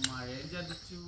മഴ ചതിച്ചു.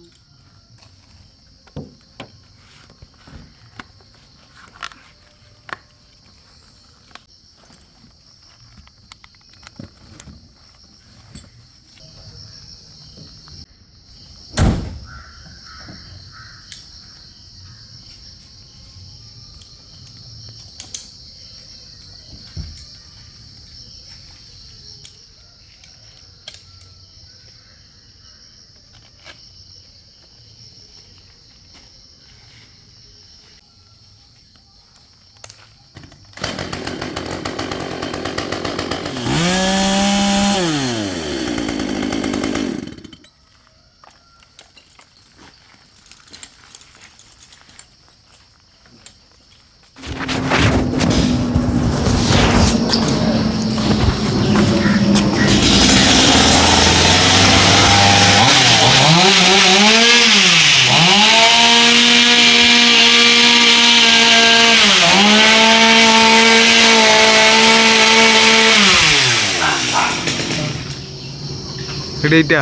ഡേറ്റാ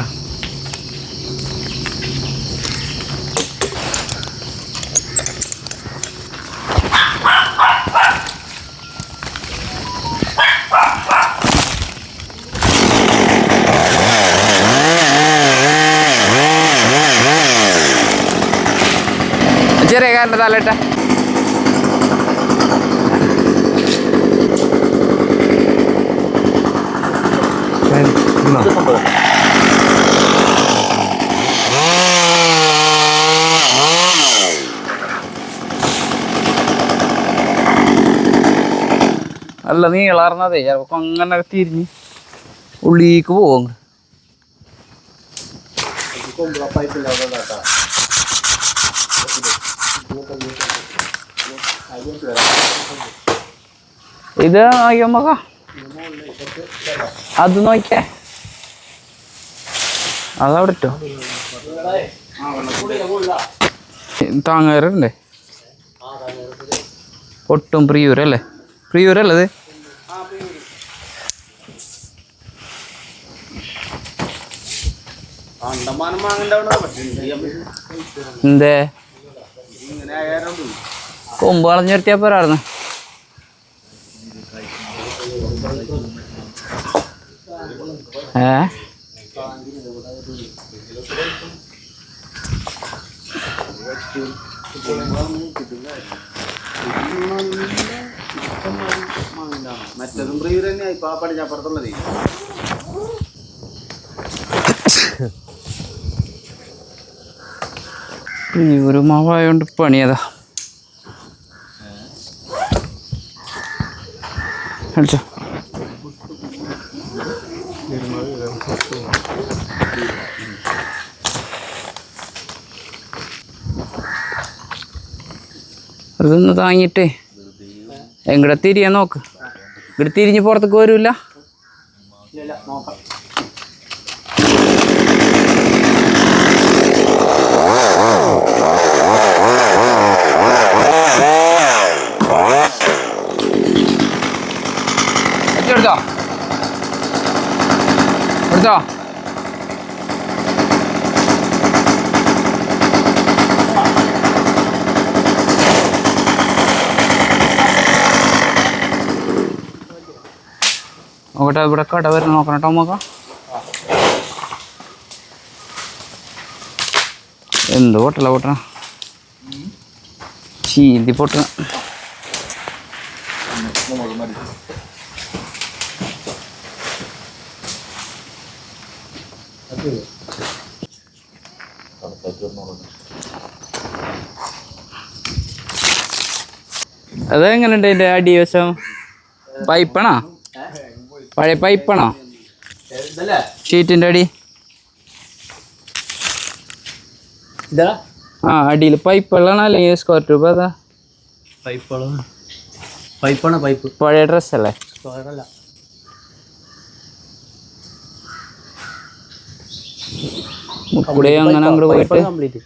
ചെറിയ കാരൻ്റെ തലയിട്ട അല്ല നീളർന്നതേ ചിലപ്പോ അങ്ങനെ തിരിഞ്ഞ് ഉള്ളിലേക്ക് പോകും. ഇത് നോക്കിയമ്മക്ക അത് നോക്കിയേ അതവിടെ ഇട്ടോ. താങ്ങാറുണ്ടേ ഒട്ടും പ്രിയൂരല്ലേ? പ്രിയൂരല്ലേ ഇത്? എന്തേ കൊമ്പ് കളഞ്ഞിരുത്തിയാ പോരായിരുന്നു. മറ്റതും പ്രിയൂർ തന്നെയായി ഇപ്പൊ ആ പടിഞ്ഞാപ്പുറത്തുള്ളത്. പ്രിയൂര് മാവായോണ്ട് പണിയതാ. കളിച്ചോ അതൊന്ന് താങ്ങിട്ടേ എങ്ങടെ തിരിയാൻ നോക്ക്. ഇവിടെ തിരിഞ്ഞ് പുറത്തേക്ക് വരൂല. എടുത്തോ എടുത്തോ നോക്കട്ടെ. ഇവിടെ കട വരെ നോക്കണം കേട്ടോ. നോക്കാം എന്ത് പൊട്ടല പൊട്ടണ ചീന്തി പൊട്ടണ. അതെങ്ങനെയുണ്ട് അതിൻ്റെ അടിവശം? പൈപ്പാണോ? പഴയ പൈപ്പാണോ ഷീറ്റിൻ്റെ അടി? ആ അടിയിൽ പൈപ്പ് വെള്ളമാണോ അല്ലെങ്കിൽ സ്ക്വയർ ട്യൂബ്? അതാ പൈപ്പാണ് പൈപ്പ്. പഴയ ഡ്രസ്സല്ലേ? മുക്കൂടെ അങ്ങനെ അങ്ങോട്ട് പോയിട്ട്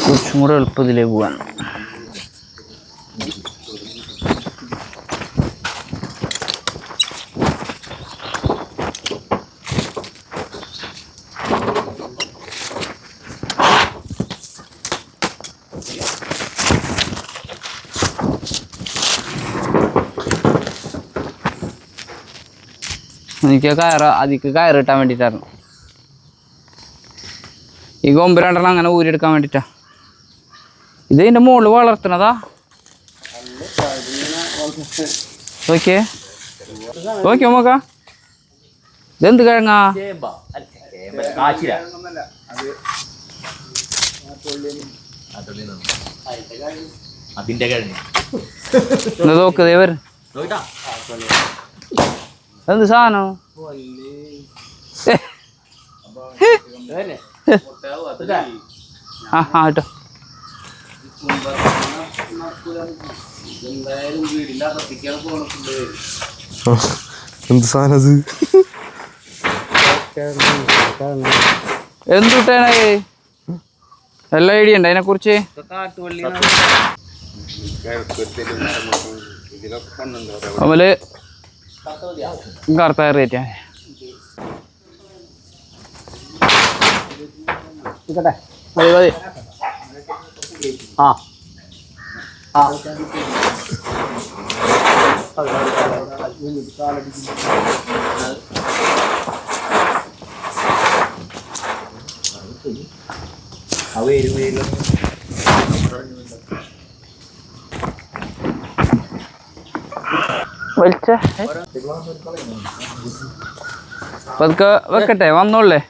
കുറച്ചും കൂടെ എളുപ്പത്തിലേക്ക് പോകാൻ. എനിക്ക് അതിക്ക് കയറ് കിട്ടാൻ വേണ്ടിയിട്ടായിരുന്നു. ഈ കൊമ്പ് രണ്ടെണ്ണം അങ്ങനെ ഊരിയെടുക്കാൻ വേണ്ടിയിട്ടാ. ഇത് ഇതിൻ്റെ മുകളിൽ വളർത്തണതാ? നോക്കിയേ നോക്കിയോ നോക്കാം. ഇതെന്ത് കിഴങ്ങാ? നോക്ക് ദേവർ എന്ത് സാധനം? ആ ആ കേട്ടോ. എന്ത് സാധനം അത്? എന്തുട്ടാണ് എല്ലാ ഐഡിയ ഉണ്ട് അതിനെ കുറിച്ച്? നമ്മള് കറുത്ത റേറ്റാ മതി മതി. ആ ആ വലിച്ച പതുക്കെ വെക്കട്ടെ, വന്നോളേ.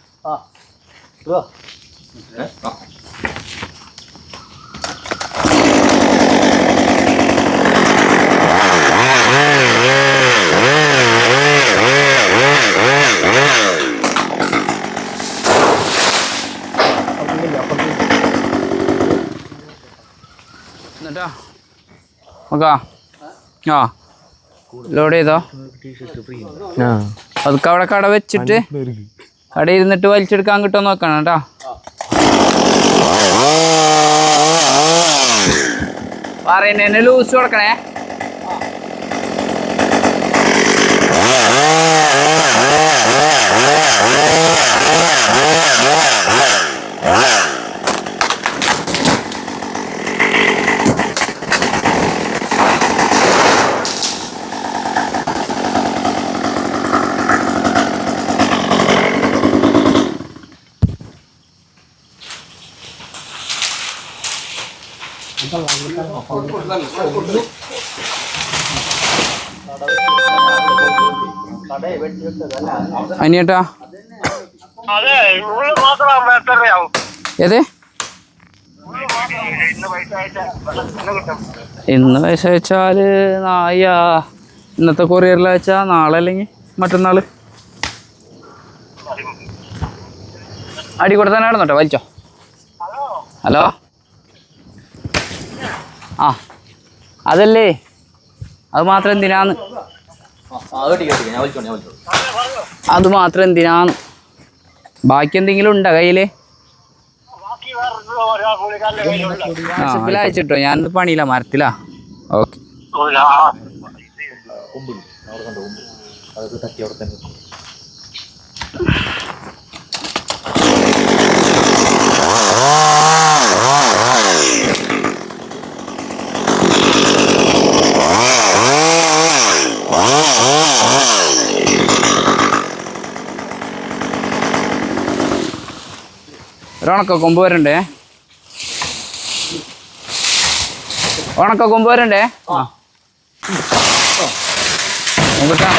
എന്നിട്ടാ നോക്കാ. ആ ലോഡ് ചെയ്തോ? അതൊക്കെ അവിടെ കട വെച്ചിട്ട് കട ഇരുന്നിട്ട് വലിച്ചെടുക്കാൻ കിട്ടുമോ നോക്കണം കേട്ടോ. പറയുന്നതിന് ലൂസ് കൊടുക്കണേ. അനിയേട്ടാ ഏതേ ഇന്ന് പൈസ അയച്ചാല് ഇന്നത്തെ കൊറിയറിൽ അയച്ചാ നാളെ അല്ലെങ്കിൽ മറ്റന്നാള് അടി കൊടുത്താൽ നടന്നോട്ടെ. വലിച്ചോ. ഹലോ ആ അതല്ലേ, അത് മാത്രം എന്തിനാന്ന്, അത് മാത്രം എന്തിനാന്ന്. ബാക്കി എന്തെങ്കിലും ഉണ്ടോ കയ്യില്? അയച്ചിട്ടോ, ഞാനിത് പണിയില്ല, മരത്തിലാ. ഓക്കെ ഒരണക്കൊമ്പ് വരണ്ടേ, ഉണക്കൊമ്പ് വരണ്ടേ. ആ നോക്കട്ടാ.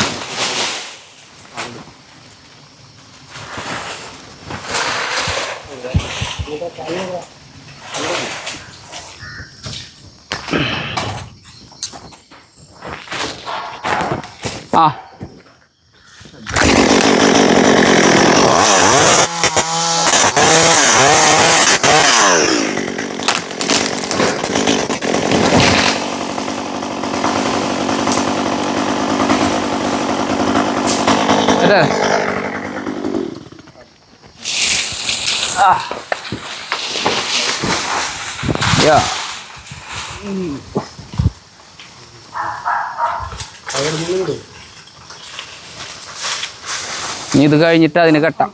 ആ അതെ. യാ ഇനി ഇത് കഴിഞ്ഞിട്ട് അതിന് കെട്ടാം.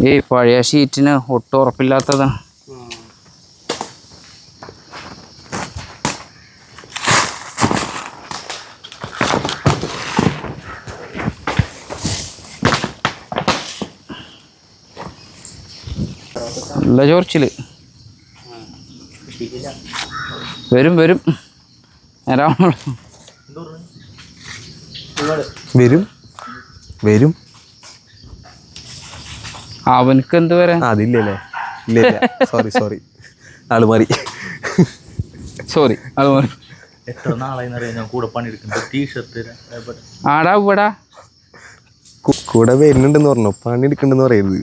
ഈ പഴയ ഷീറ്റിന് ഒട്ടും ഉറപ്പില്ലാത്തതാണ്. നല്ല ചോർച്ചില് വരും വരും. വരും വരും. അവനക്ക് എന്ത് വരാൻ? അതില്ലല്ലേ? ഇല്ല സോറി സോറി, ആള് മാറി. സോറി അത് മാറി. എത്ര നാളായി ഞാൻ കൂടെ പണിയെടുക്കുന്നത്. ടീഷർട്ട് ആടാ ഇവിടാ കൂടെ വരുന്നുണ്ടെന്ന് പറഞ്ഞു, പണി എടുക്കണ്ടെന്ന് പറയരുത്.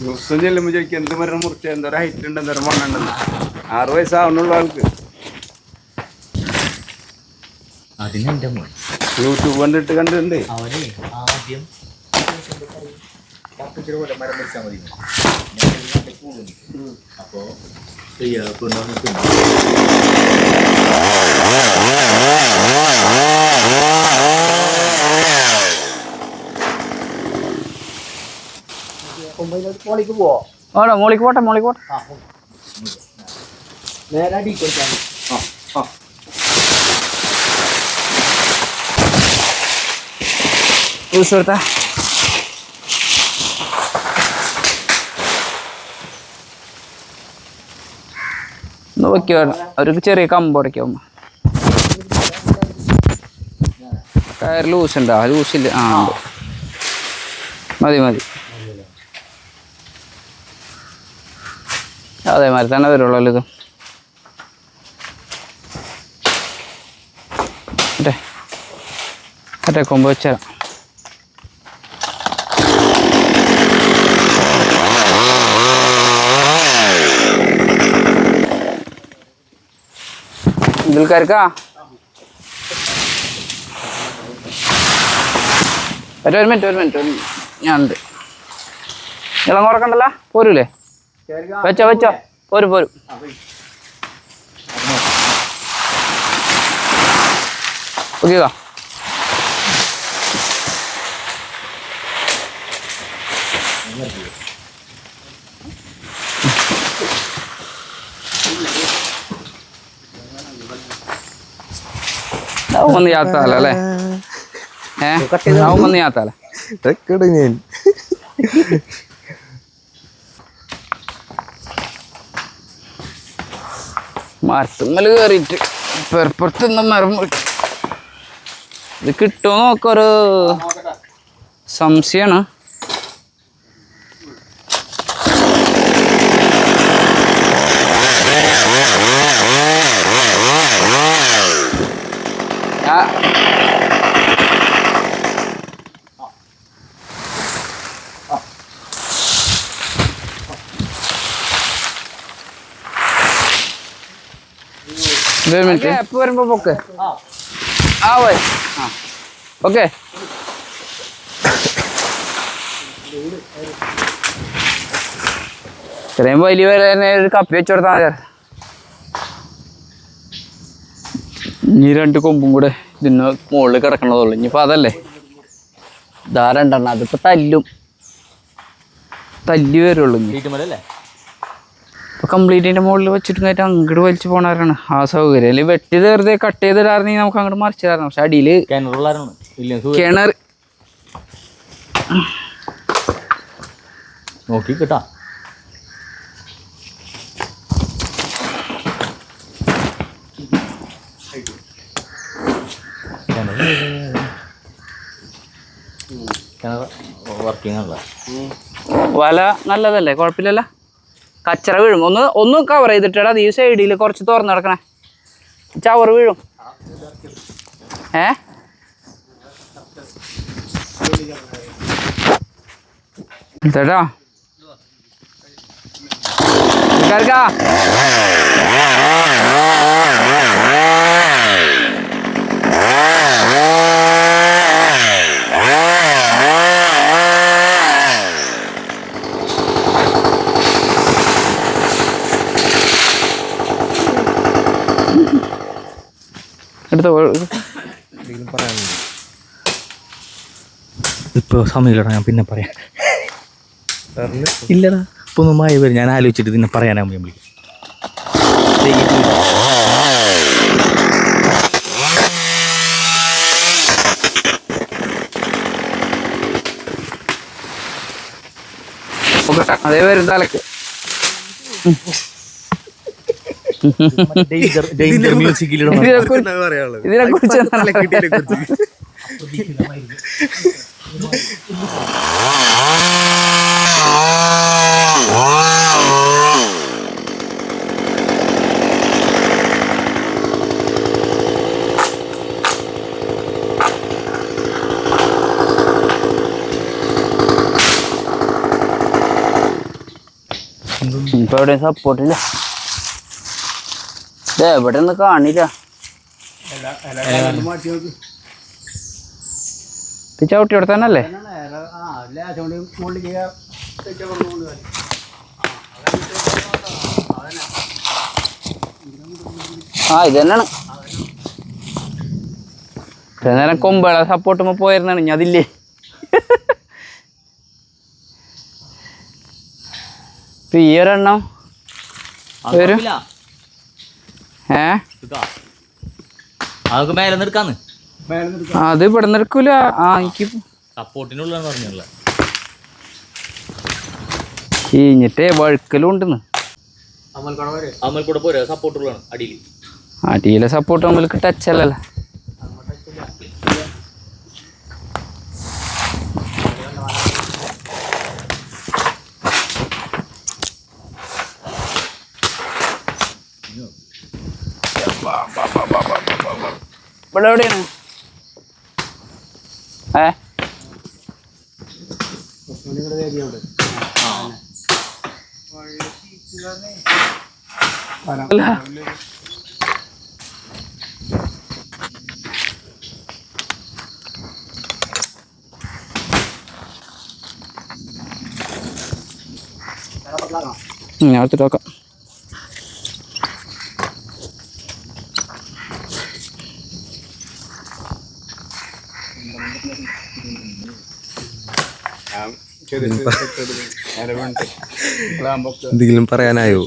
ദിവസം ചെല്ലുമ്പോ ചോദിക്കും എന്ത് മരണം മുറിച്ച, എന്തോരം ഹൈറ്റ് ഉണ്ട്, എന്തോരം മണ്ണുണ്ടെന്ന്. 6 വയസ്സാവുന്നുള്ള ആൾക്ക്. അതിനെന്റെ മോൻ യൂട്യൂബ് കണ്ടിട്ട് കണ്ടിട്ടുണ്ട്. അവനെ ആദ്യം പോലെ മരം വെച്ചാൽ മതി. അപ്പോ മോളിക്ക് പോവോ? ആണോ? മോളിക്ക് പോട്ടെ, മോളിക്ക് പോട്ടെ. നേരെ അടി കൊടുക്കാൻ. കൊടുത്താ നോക്കിയോ, അവർക്ക് ചെറിയ കമ്പ് ഉടയ്ക്കും. ടയർ ലൂസ് ഉണ്ടോ? ലൂസില്ല. ആ ഉണ്ട്, മതി മതി. അതേമാതിരി തന്നെ വരുള്ളൂ ഇത്. മറ്റേ കൊമ്പ് വെച്ചാൽ ഇതിൽക്കാർക്കാ ഒരു മിനിറ്റ് ഞാനുണ്ട്. ഇളം കുറക്കണ്ടല്ലോ, പോരൂലേ? വെച്ചോ പോരും. ഓക്കേക്കാ. ഒന്ന് യാത്താല അല്ലേ? ഒന്ന് യാത്താല ഞാൻ മരത്തുമ്മല് കയറിയിട്ട് പെരപ്പുറത്തുനിന്ന് മരം ഇത് കിട്ടുമോ നോക്കൊരു സംശയമാണ്. ഗ്യാപ്പ് വരുമ്പോ പൊക്ക്. ആ പോയി. ആ ഓക്കെ. ഇത്രയും വലിയ വില തന്നെ ഒരു കപ്പി വെച്ച് കൊടുത്താൽ മതി. ഇനി 2 കൊമ്പും കൂടെ ഇതിന് മുകളിൽ കിടക്കണതുള്ളൂ. ഇനിയിപ്പോൾ അതല്ലേ ധാരണ്ടെണ്ണ, അതിപ്പോൾ തല്ലി വരുള്ളൂ. ഇപ്പോൾ കംപ്ലീറ്റിൻ്റെ മുകളിൽ വെച്ചിട്ട് കഴിഞ്ഞിട്ട് അങ്ങോട്ട് വലിച്ചു പോണവരാണ് ആ സൗകര്യം. അല്ലെങ്കിൽ വെട്ടി വെറുതെ കട്ട് ചെയ്തിടായിരുന്നെങ്കിൽ നമുക്ക് അങ്ങോട്ട് മറിച്ച് തരണം. പക്ഷെ അടിയിൽ കിണർ നോക്കി കിട്ടാ. വർക്കിംഗ് അല്ല. വല നല്ലതല്ലേ, കുഴപ്പമില്ലല്ലോ. കച്ചറ വീഴും. ഒന്ന് കവർ ചെയ്തിട്ടാ ഈ സൈഡിൽ കുറച്ച് തുറന്നു കിടക്കണേ, ചവറ് വീഴും. ചേട്ടാ എടുത്തോ. ഇപ്പൊ സമയമില്ലടാ, ഞാൻ പിന്നെ പറയാം. ഇല്ലടാ ഇപ്പൊ ഒന്നും മായ വരും, ഞാൻ ആലോചിച്ചിട്ട് പിന്നെ പറയാനാകുമ്പോൾ ഞാൻ വിളിക്കും. അതേ വരും തലക്ക്. ഇതിനെ കുറിച്ച് ഇപ്പൊ എവിടെയും സപ്പോർട്ടില്ല. എവിടെ ഒന്നും കാണില്ല. ചവിട്ടി കൊടുത്താനല്ലേ? ഇത് തന്നെയാണ്. ഇത്ര നേരം കൊമ്പള സപ്പോർട്ടുമ്പോ പോയിരുന്നാണ്, ഇനി അതില്ലേ. ഇപ്പൊ ഈ ഒരെണ്ണം വരും. അതൊക്കെ മേലെ നിൽക്കാന്ന്. അത് ഇവിടെ നിൽക്കൂല. എനിക്ക് സപ്പോർട്ടിനുള്ള പറഞ്ഞുള്ള ചീഞ്ഞിട്ടേ വഴുക്കലും ഉണ്ടെന്ന്. അമ്മൽക്കൂടെ പോരാ, സപ്പോർട്ടുള്ളതാണ് അടിയിൽ. അടിയിലെ സപ്പോർട്ട് നമ്മൾക്ക് ടച്ച് അല്ലല്ലോ. ഇവിടെ എവിടെയാണ്? അല്ല ഞാൻ എടുത്തിട്ട് നോക്കാം. എന്തെങ്കിലും പറയാനായോ?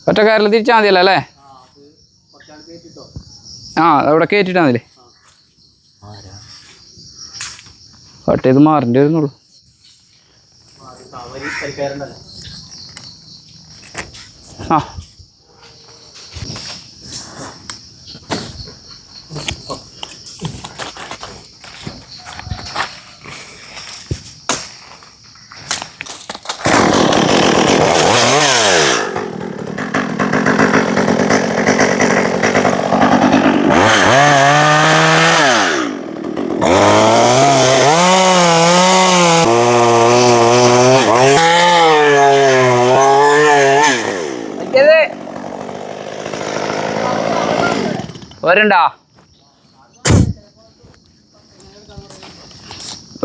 ഒറ്റക്കാരിൽ തിരിച്ചാൽ മതിയല്ലോ അല്ലേ? അവിടെ കയറ്റിട്ടാ മതില്ലേ? കട്ട് ചെയ്ത് മാറേണ്ടി വരുന്നുള്ളൂ. വരണ്ടാ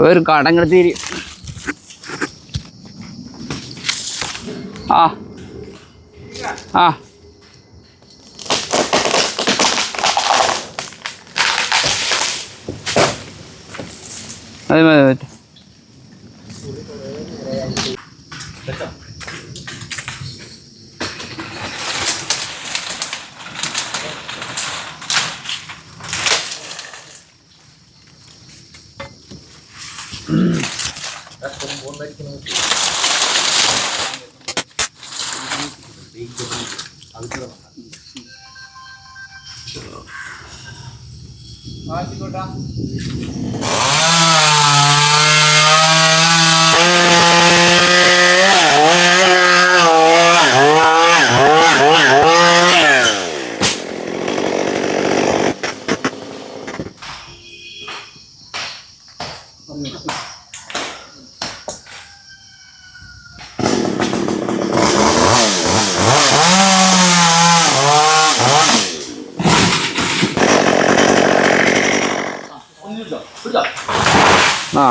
ഒരു കടങ്ങൾ തീരി. ആ അത് മതി പറ്റും. ആ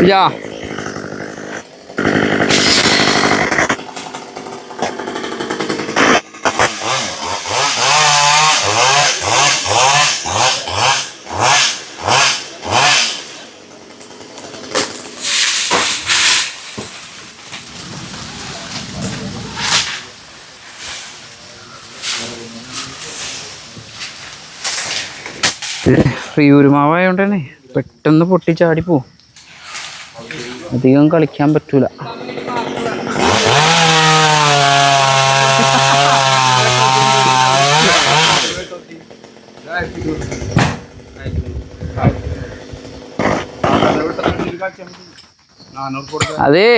യാ ഫ്രീയൂരുമാവായോണ്ട് തന്നെ പെട്ടെന്ന് പൊട്ടിച്ചാടി പോവും. അധികം കളിക്കാൻ പറ്റൂല. അതേ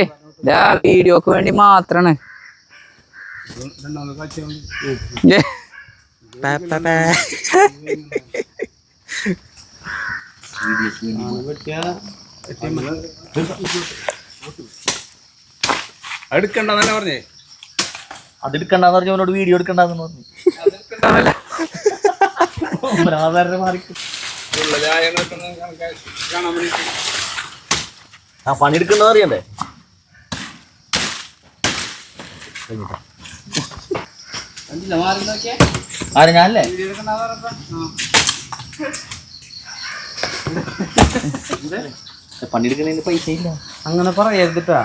വീഡിയോക്ക് വേണ്ടി മാത്രാണ്. എടുക്കണ്ടെന്നെ പറഞ്ഞേ. അതെടുക്കണ്ടെന്ന് പറഞ്ഞ അവനോട് വീഡിയോ എടുക്കണ്ടെന്ന് പറഞ്ഞു. ആ പണിയെടുക്കണ്ടെന്ന് അറിയണ്ടേ? ആരെ ഞാനല്ലേ? പണിയെടുക്കണേന് പൈസ ഇല്ല. അങ്ങനെ പറയരുതിട്ടാ.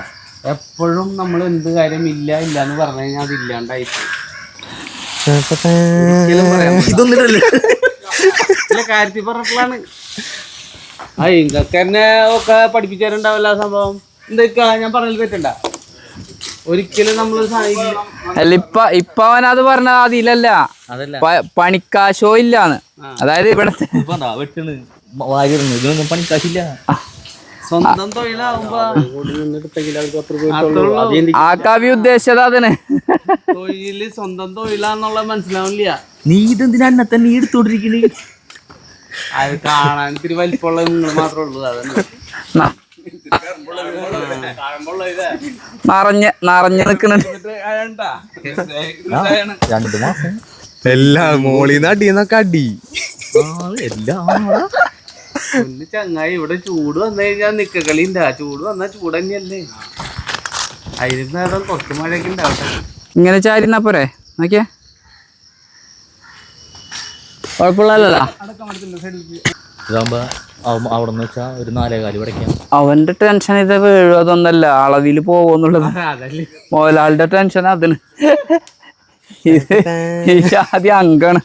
എപ്പോഴും നമ്മൾ എന്ത് കാര്യം ഇല്ല ഇല്ല എന്ന് പറഞ്ഞു കഴിഞ്ഞാൽ അത് ഇല്ലാണ്ടായി ഇതൊന്നിട്ടല്ലേ കാര്യത്തിൽ പറഞ്ഞിട്ടുള്ളതാണ്. ആ ഇതൊക്കെ എന്നെ ഒക്കെ പഠിപ്പിച്ചാലുണ്ടാവില്ല ആ സംഭവം. എന്തൊക്കെ ഞാൻ പറഞ്ഞത് തെറ്റണ്ട. ഒരിക്കലും നമ്മൾ അല്ല ഇപ്പൊ അവനത് പറഞ്ഞ അതിലല്ല, പണിക്കാശോ ഇല്ലാന്ന്. അതായത് ഇവിടത്തെ വെട്ടണ് വാരിടുന്നു, ഇതിനൊന്നും പണിക്കാശില്ല. സ്വന്തം തൊഴിലാവുമ്പോ ആ കവി ഉദ്ദേശിച്ചത് അതിന് തൊഴില് സ്വന്തം തൊഴിലാന്നുള്ള മനസ്സിലാവില്ല. നീ ഇതെന്തിനാ എന്നെ തന്നെ എടുത്തോണ്ടിരിക്കണേ? അത് കാണാൻ ഇത്തിരി വലിപ്പമുള്ളത് നിങ്ങൾ മാത്രമേ ഉള്ളൂ. നിറഞ്ഞ് നിക്കുന്നുണ്ട്. 2 മാസം എല്ലാ മോളിന്ന് അടിയെന്നൊക്കെ അടി ചങ്ങായി. ഇവിടെ ചൂട് വന്നു കഴിഞ്ഞാൽ നിക്ക കളിണ്ട. ചൂട് വന്നാ ചൂട് തന്നെയല്ലേ. അതിന് നേരം കുറച്ച് മഴയൊക്കെ ഉണ്ടാവട്ടെ. ഇങ്ങനെ ചാരിന്നാ പോരെ. നോക്കിയേ, കുഴപ്പമില്ലല്ലോ. അവിടെ നിന്ന് വെച്ചാ ഒരു 4 പടയ്ക്കാം. അവന്റെ ടെൻഷൻ ഇത് വീഴും അതൊന്നല്ല, അളവിൽ പോവോന്നുള്ളത്. മുതലാളിയുടെ ടെൻഷൻ അതിന്. ആദ്യം അങ്കാണ്.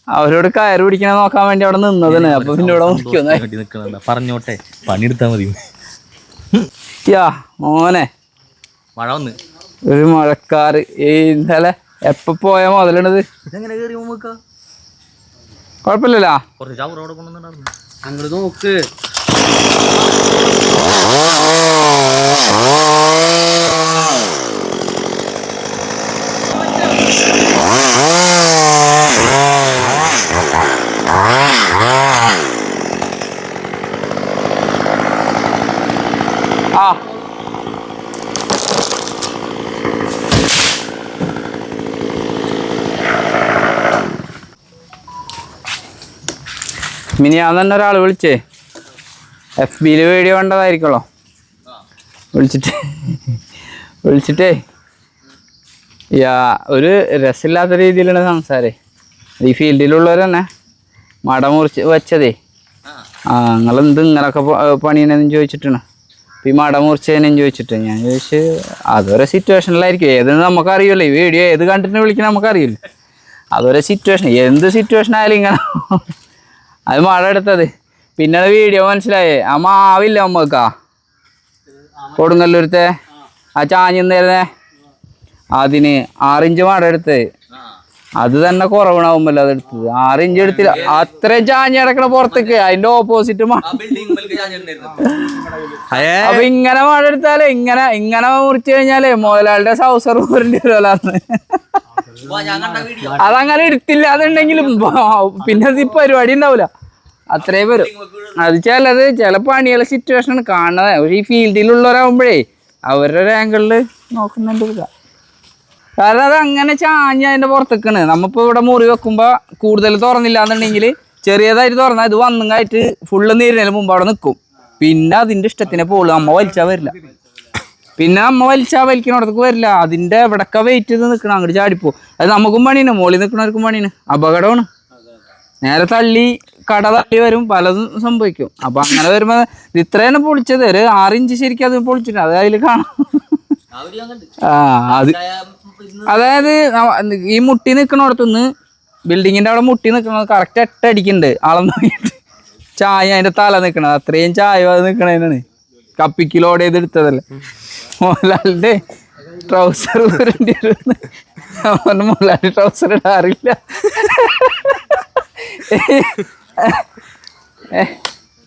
അവരോട് കയറ് പിടിക്കണ നോക്കാൻ വേണ്ടി അവിടെ നിന്നതാണ്. അപ്പൊ പിന്നെ ഇവിടെ നിക്കണ പറഞ്ഞോട്ടെ, പണിയെടുത്താ മതി. യാ മോനെ മഴ വന്ന് ഒരു മഴക്കാറ് ഇന്നലെ എപ്പ പോയാ മുതലണത്. ഇതെങ്ങനെ കയറി നോക്ക? കുഴപ്പമില്ലല്ലോ. കുറച്ച് ചവറ് അവിടെ കൊണ്ടുവന്നിട്ടുണ്ടായിരുന്നു. അങ്ങോട്ട് നോക്ക്. ആ ഞാൻ തന്നെ ഒരാൾ വിളിച്ചേ, FB വീഡിയോ കണ്ടതായിരിക്കുമല്ലോ. വിളിച്ചിട്ടേ ഒരു രസമില്ലാത്ത രീതിയിലുള്ള സംസാരേ. ഈ ഫീൽഡിലുള്ളവർ തന്നെ മട മുറിച്ച് വെച്ചതേ. നിങ്ങളെന്ത് ഇങ്ങനൊക്കെ പണിയെന്നു ചോദിച്ചിട്ടാണ്. ഈ മട മുറിച്ചതിനും ചോദിച്ചിട്ട് ഞാൻ ചോദിച്ചു അതൊരു സിറ്റുവേഷനിലായിരിക്കും. ഏതെന്ന് നമുക്കറിയില്ല. ഈ വീഡിയോ ഏത് കണ്ടിട്ട് വിളിക്കണം നമുക്കറിയില്ല. അതൊരു സിറ്റുവേഷൻ, എന്ത് സിറ്റുവേഷൻ ആയാലും ഇങ്ങനെ. അത് മഴ എടുത്തത്. പിന്നെ വീഡിയോ മനസ്സിലായേ. ആ മാവില്ല നമ്മക്കാ കൊടുങ്ങല്ലൂരത്തെ ആ ചാഞ്ഞിരുന്നേ, അതിന് 6 ഇഞ്ച് മട എടുത്ത്. അത് തന്നെ കുറവണാവുമ്പല്ലോ അതെടുത്തത്. 6 ഇഞ്ച് എടുത്തില്ല, അത്രയും ചാഞ്ഞ് കിടക്കണ പുറത്തേക്ക്. അതിന്റെ ഓപ്പോസിറ്റ് അപ്പൊ ഇങ്ങനെ മഴ എടുത്താലേ ഇങ്ങനെ മുറിച്ചു കഴിഞ്ഞാലേ മുതലാളിയുടെ സൗസർ പോരേണ്ടി വരുമല്ലാന്ന്. അതങ്ങനെ എടുത്തില്ല അതുണ്ടെങ്കിലും പിന്നെ ഈ പരിപാടി ഉണ്ടാവില്ല. അത്രയും വരും. അത് ചില പണികളെ സിറ്റുവേഷൻ കാണുന്നത്. പക്ഷെ ഈ ഫീൽഡിലുള്ളവരാകുമ്പോഴേ അവരുടെ ഒരു ആംഗിളില് നോക്കുന്നുണ്ട്. കാരണം അത് അങ്ങനെ ചാഞ്ഞ് അതിന്റെ പുറത്തേക്കാണ്. നമ്മളിപ്പോ ഇവിടെ മുറി വെക്കുമ്പോ കൂടുതൽ തുറന്നില്ല എന്നുണ്ടെങ്കിൽ ചെറിയതായിട്ട് തുറന്നാൽ ഇത് വന്നുകായിട്ട് ഫുള്ള് നീരിനു മുമ്പ് അവിടെ നിൽക്കും. പിന്നെ അതിന്റെ ഇഷ്ടത്തിനെ പോളൂ. അമ്മ വലിച്ചാൽ വരില്ല. പിന്നെ അമ്മ വലിക്കണോടത്തേക്ക് വരില്ല. അതിന്റെ എവിടൊക്കെ വെയിറ്റ് ചെയ്ത് നിൽക്കണം. അങ്ങോട്ട് ചാടിപ്പോ. അത് നമുക്കും പണിയാണ്, മോളിൽ നിൽക്കണവർക്കും പണിയാണ്. അപകടമാണ്. നേരെ തള്ളി കട തള്ളി വരും, പലതും സംഭവിക്കും. അപ്പൊ അങ്ങനെ വരുമ്പോ ഇത്രയാണ് പൊളിച്ചത്. ഒരു 6 ഇഞ്ച് ശരിക്കും അത് പൊളിച്ചിട്ട് അത് അതിൽ കാണാം. അത് അതായത് ഈ മുട്ടി നിൽക്കണോടത്തുനിന്ന് ബിൽഡിങ്ങിന്റെ അവിടെ മുട്ടി നിൽക്കണത് കറക്റ്റ് 8 അടിക്കുന്നുണ്ട്. അളന്ന് നോക്കിയിട്ട് ചായ അതിന്റെ തല നിൽക്കണത് അത്രയും ചായ അത് നിൽക്കണതിനാണ്. കപ്പിക്ക് ലോഡ് ചെയ്ത് എടുത്തതല്ലേ. മോഹൻലാലിന്റെ ട്രൗസർ മോഹൻലാൽ ട്രൗസർ ഇടാറില്ല.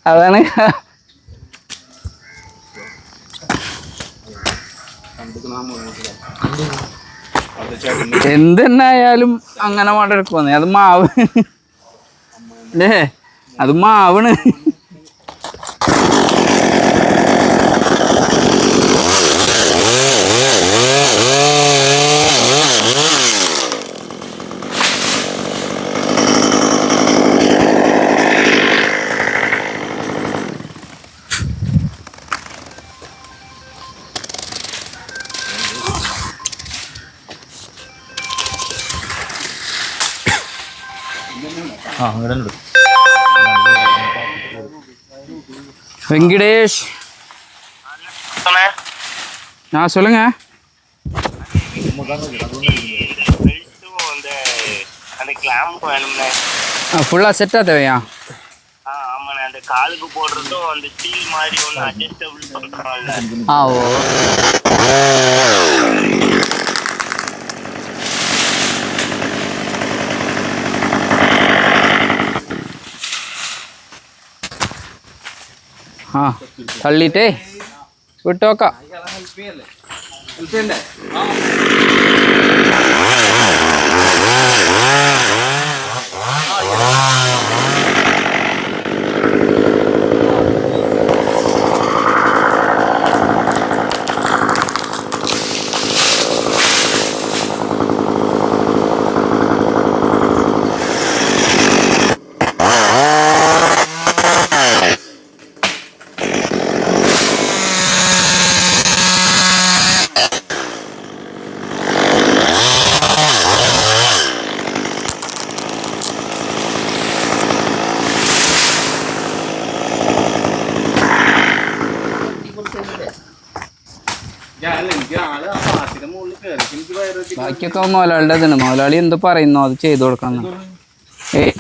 അതാണ് എന്തെന്നായാലും അങ്ങനെ മട എടുക്കുവന്നേ. അത് മാവ് അല്ലേ, അത് മാവാണ്. வெங்கடேஷ் சொல்லுங்க. ஃபுல்லா செட்டா தேவையா? ஆமாண்ணே, அந்த காலுக்கு போடுறதும் அந்த ஸ்டீல் மாதிரி ஒன்று அட்ஜஸ்டபிள் சொல்றாங்க. ஓ തള്ളിട്ടേ വിട്ടോക്കാം. ബാക്കിയൊക്കെ മുതലാളിയുടെ ഇതാണ്. മുതലാളി എന്ത് പറയുന്നോ അത് ചെയ്തു കൊടുക്കണം.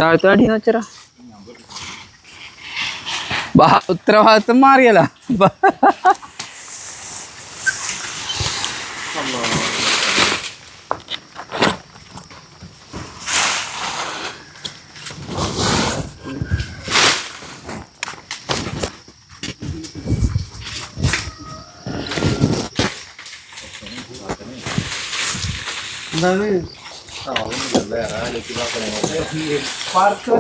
താഴത്തെ അടിയെന്ന് വെച്ചരാ ഉത്തരവാദിത്വം മാറിയല്ല. എന്താണ്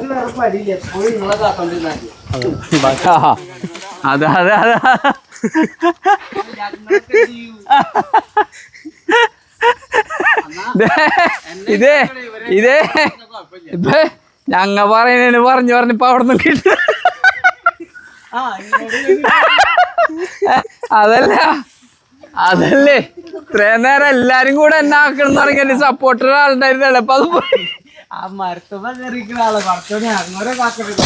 വേറെ പടിയില്ല, എപ്പോഴും നിങ്ങളെ കാത്തോണ്ടിരുന്നാല്. അതെ അതെ അതെ ഇതേ ഇതേ ഇപ്പൊ ഞങ്ങ പറയുന്നതിന് പറഞ്ഞിപ്പോ അവിടെ നിന്ന് കിട്ടും. അതല്ലേ ഇത്രയും നേരം എല്ലാരും കൂടെ എന്നെ ആക്കണം എന്ന് പറഞ്ഞ സപ്പോർട്ടർ ആളുണ്ടായിരുന്നല്ലേ. അപ്പൊ അത് പോയി ആ മരത്തുമ്പോ കയറിക്കുന്ന ആളെ പറച്ചോനെ അങ്ങനെ കാക്കരുത്.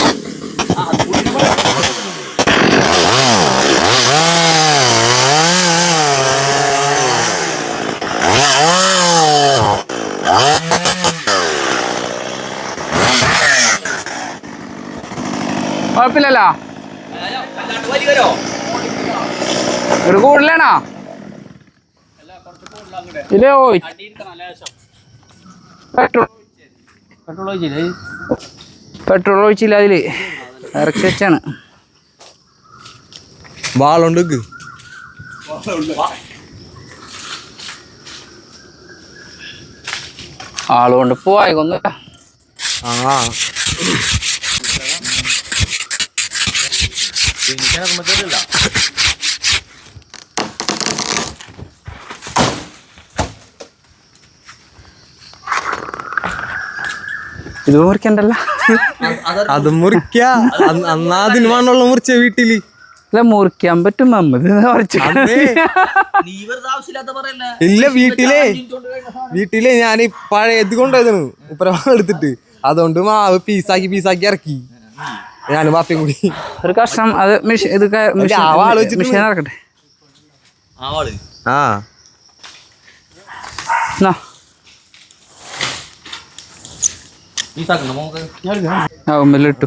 കുഴപ്പമില്ലല്ലോ. ഒരു കൂടുതലാണോ? ഇല്ലേ പെട്രോൾ ഒഴിച്ചില്ല, അതില് ഇറക്കി വെച്ചാണ്. വാളുണ്ട് ആളുകൊണ്ട് പോവായിക്കൊന്നുമില്ല. ആ ഇത് മുറിക്കണ്ടല്ല. അത് മുറിക്ക അന്നാതിന് വേണ്ടുള്ള മുറിച്ച വീട്ടില് അല്ല മുറിക്കാൻ പറ്റും. നമ്മത് ഇല്ല വീട്ടിലെ ഞാൻ പഴയത് കൊണ്ടുപോയതാണ് ഉപ്പരമാവ് എടുത്തിട്ട്. അതുകൊണ്ട് മാവ് പീസാക്കി ഇറക്കി ഞാനും വാപ്പയും കൂടി ഒരു കഷ്ണം. അത് മെഷീൻ ഇറക്കട്ടെ. ആ ആവുമ്പല്ലിട്ടു.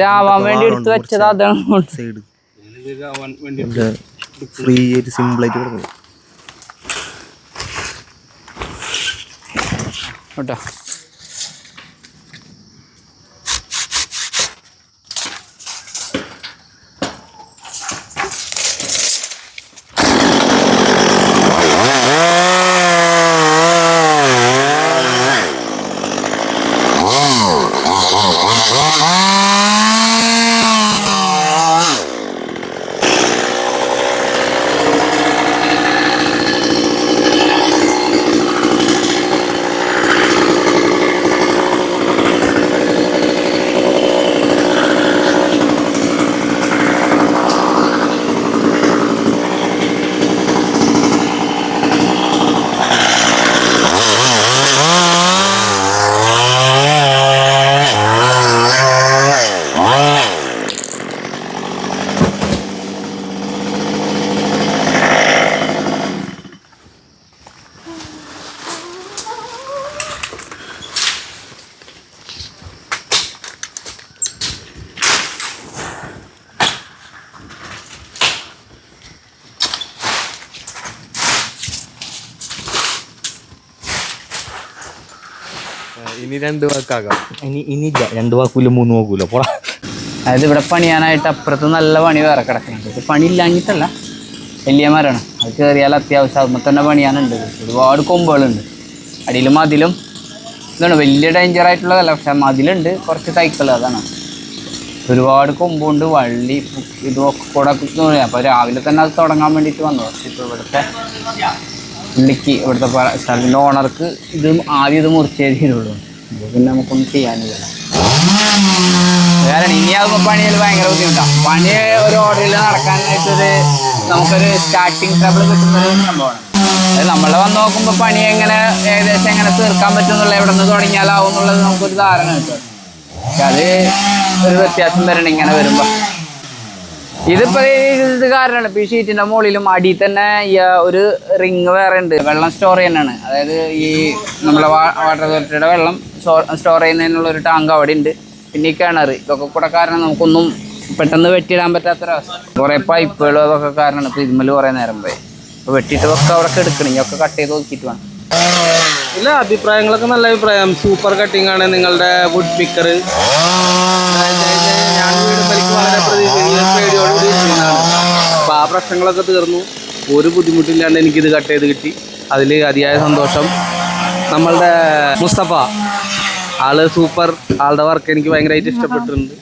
രാവാൻ വേണ്ടി എടുത്ത് വെച്ചത് അതാണ്. ഫ്രീ ആയിട്ട് സിമ്പിൾ ആയിട്ട് കൊടുക്കണം കേട്ടോ. ഇനി 2 വാക്കാകാം. ഇനിയില്ല 2 വാക്കൂല 3 വാക്കൂല പോടാ. അതായത് ഇവിടെ പണിയാനായിട്ട് അപ്പുറത്ത് നല്ല പണി വേറെ കിടക്കുന്നുണ്ട്. ഇത് പണി ഇല്ലാഞ്ഞിട്ടല്ല, വലിയ മരമാണ്. അത് കയറിയാൽ അത്യാവശ്യം അതുമ്പോൾ തന്നെ പണിയാനുണ്ട്. ഒരുപാട് കൊമ്പുകളുണ്ട്. അടിയിൽ മതിലും ഇതാണ്. വലിയ ഡേഞ്ചർ ആയിട്ടുള്ളതല്ല, പക്ഷെ മതിലുണ്ട് കുറച്ച് തൈക്കൾ. അതാണ് ഒരുപാട് കൊമ്പുണ്ട്. വള്ളി ഇതൊക്കെ കൂടെ. അപ്പോൾ രാവിലെ തന്നെ അത് തുടങ്ങാൻ വേണ്ടിയിട്ട് വന്നു. ഇപ്പോൾ ഇവിടുത്തെ പുള്ളിക്ക് ഇവിടുത്തെ സ്ഥലത്തിൻ്റെ ഓണർക്ക് ഇത് ആദ്യം ഇത് മുറിച്ചേ തീരുള്ളൂ. പിന്നെ നമുക്കൊന്നും ചെയ്യാനില്ല. കാരണം ഇനിയാകുമ്പോൾ പണിയിൽ ഭയങ്കര ബുദ്ധിമുട്ടാണ്. പണി ഒരു ഓർഡറിൽ നടക്കാനായിട്ടൊരു നമുക്കൊരു സ്റ്റാർട്ടിങ് ട്രബിൾ കിട്ടുന്നൊരു സംഭവമാണ്. അത് നമ്മളെ വന്ന് നോക്കുമ്പോൾ പണി എങ്ങനെ ഏകദേശം എങ്ങനെ തീർക്കാൻ പറ്റും എന്നുള്ള എവിടെ നിന്ന് തുടങ്ങിയാലാവും എന്നുള്ളത് നമുക്കൊരു ധാരണ കിട്ടും. പക്ഷെ അത് ഒരു വ്യത്യാസം വരണം ഇങ്ങനെ വരുമ്പോൾ. ഇതിപ്പോ ഇത് കാരണമാണ് ഇപ്പൊ ഈ ഷീറ്റിന്റെ മുകളിലും അടിയിൽ തന്നെ ഈ ഒരു റിങ് വേറെ ഉണ്ട്. വെള്ളം സ്റ്റോർ ചെയ്യാനാണ്. അതായത് ഈ നമ്മളെ വാട്ടർ അതോറിറ്റിയുടെ വെള്ളം സ്റ്റോർ ചെയ്യുന്നതിനുള്ള ഒരു ടാങ്ക് അവിടെ ഉണ്ട്. പിന്നെ ഈ കിണർ, ഇതൊക്കെ കൂടെ കാരണം നമുക്കൊന്നും പെട്ടെന്ന് വെട്ടിയിടാൻ പറ്റാത്തൊരവസ്ഥ. കുറെ പൈപ്പുകളും അതൊക്കെ കാരണമാണ് ഇപ്പൊ ഇതിന്മേൽ കുറെ നേരം പോയി. അപ്പൊ വെട്ടിയിട്ട് ഒക്കെ അവിടെ എടുക്കണം. ഇതൊക്കെ കട്ട് ചെയ്ത് നോക്കിയിട്ട് വേണം. ഇല്ല, അഭിപ്രായങ്ങളൊക്കെ നല്ല അഭിപ്രായം. സൂപ്പർ കട്ടിംഗ് ആണ് നിങ്ങളുടെ വുഡ് പിക്കർ. ഞാൻ വീടും എനിക്ക് വളരെ പേടിയോടുകൂടി ഇരിക്കുന്നതാണ്. അപ്പോൾ ആ പ്രശ്നങ്ങളൊക്കെ തീർന്നു. ഒരു ബുദ്ധിമുട്ടില്ലാണ്ട് എനിക്കിത് കട്ട് ചെയ്ത് കിട്ടി. അതിൽ അതിയായ സന്തോഷം. നമ്മളുടെ മുസ്തഫ ആള് സൂപ്പർ. ആളുടെ വർക്ക് എനിക്ക് ഭയങ്കരമായിട്ട് ഇഷ്ടപ്പെട്ടിട്ടുണ്ട്.